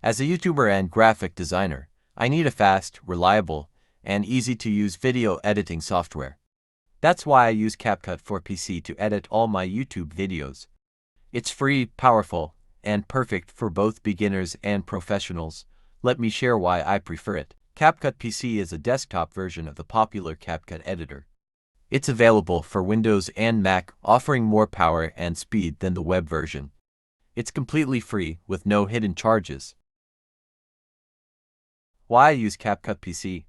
As a YouTuber and graphic designer, I need a fast, reliable, and easy-to-use video editing software. That's why I use CapCut for PC to edit all my YouTube videos. It's free, powerful, and perfect for both beginners and professionals. Let me share why I prefer it. CapCut PC is a desktop version of the popular CapCut editor. It's available for Windows and Mac, offering more power and speed than the web version. It's completely free, with no hidden charges. Why I use CapCut PC?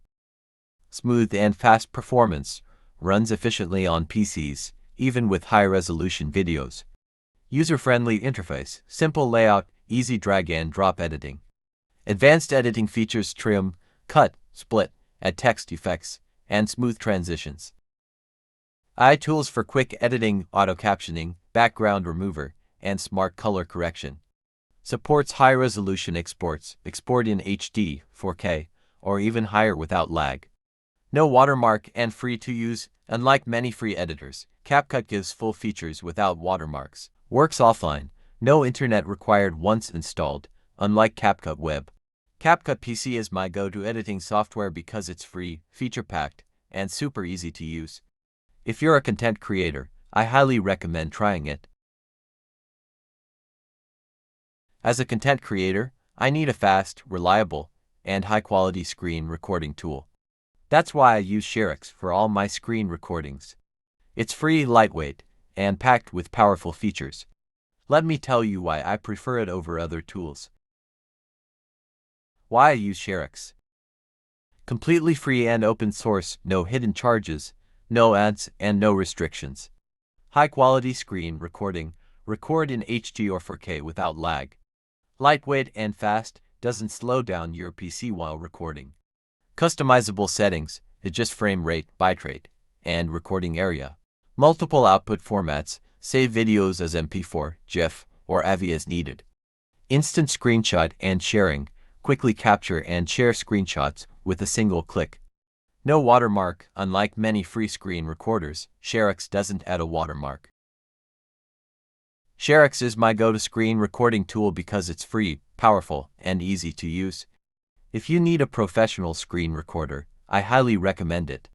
Smooth and fast performance, runs efficiently on PCs, even with high-resolution videos. User-friendly interface, simple layout, easy drag and drop editing. Advanced editing features trim, cut, split, add text effects, and smooth transitions. AI tools for quick editing, auto-captioning, background remover, and smart color correction. Supports high-resolution exports, export in HD, 4K, or even higher without lag. No watermark and free to use. Unlike many free editors, CapCut gives full features without watermarks. Works offline, no internet required once installed, unlike CapCut Web. CapCut PC is my go-to editing software because it's free, feature-packed, and super easy to use. If you're a content creator, I highly recommend trying it. As a content creator, I need a fast, reliable, and high-quality screen recording tool. That's why I use ShareX for all my screen recordings. It's free, lightweight, and packed with powerful features. Let me tell you why I prefer it over other tools. Why I use ShareX. Completely free and open source, no hidden charges, no ads, and no restrictions. High-quality screen recording, record in HD or 4K without lag. Lightweight and fast, doesn't slow down your PC while recording. Customizable settings, adjust frame rate, bitrate, and recording area. Multiple output formats, save videos as MP4, GIF, or AVI as needed. Instant screenshot and sharing, quickly capture and share screenshots with a single click. No watermark. Unlike many free screen recorders, ShareX doesn't add a watermark. ShareX is my go-to screen recording tool because it's free, powerful, and easy to use. If you need a professional screen recorder, I highly recommend it.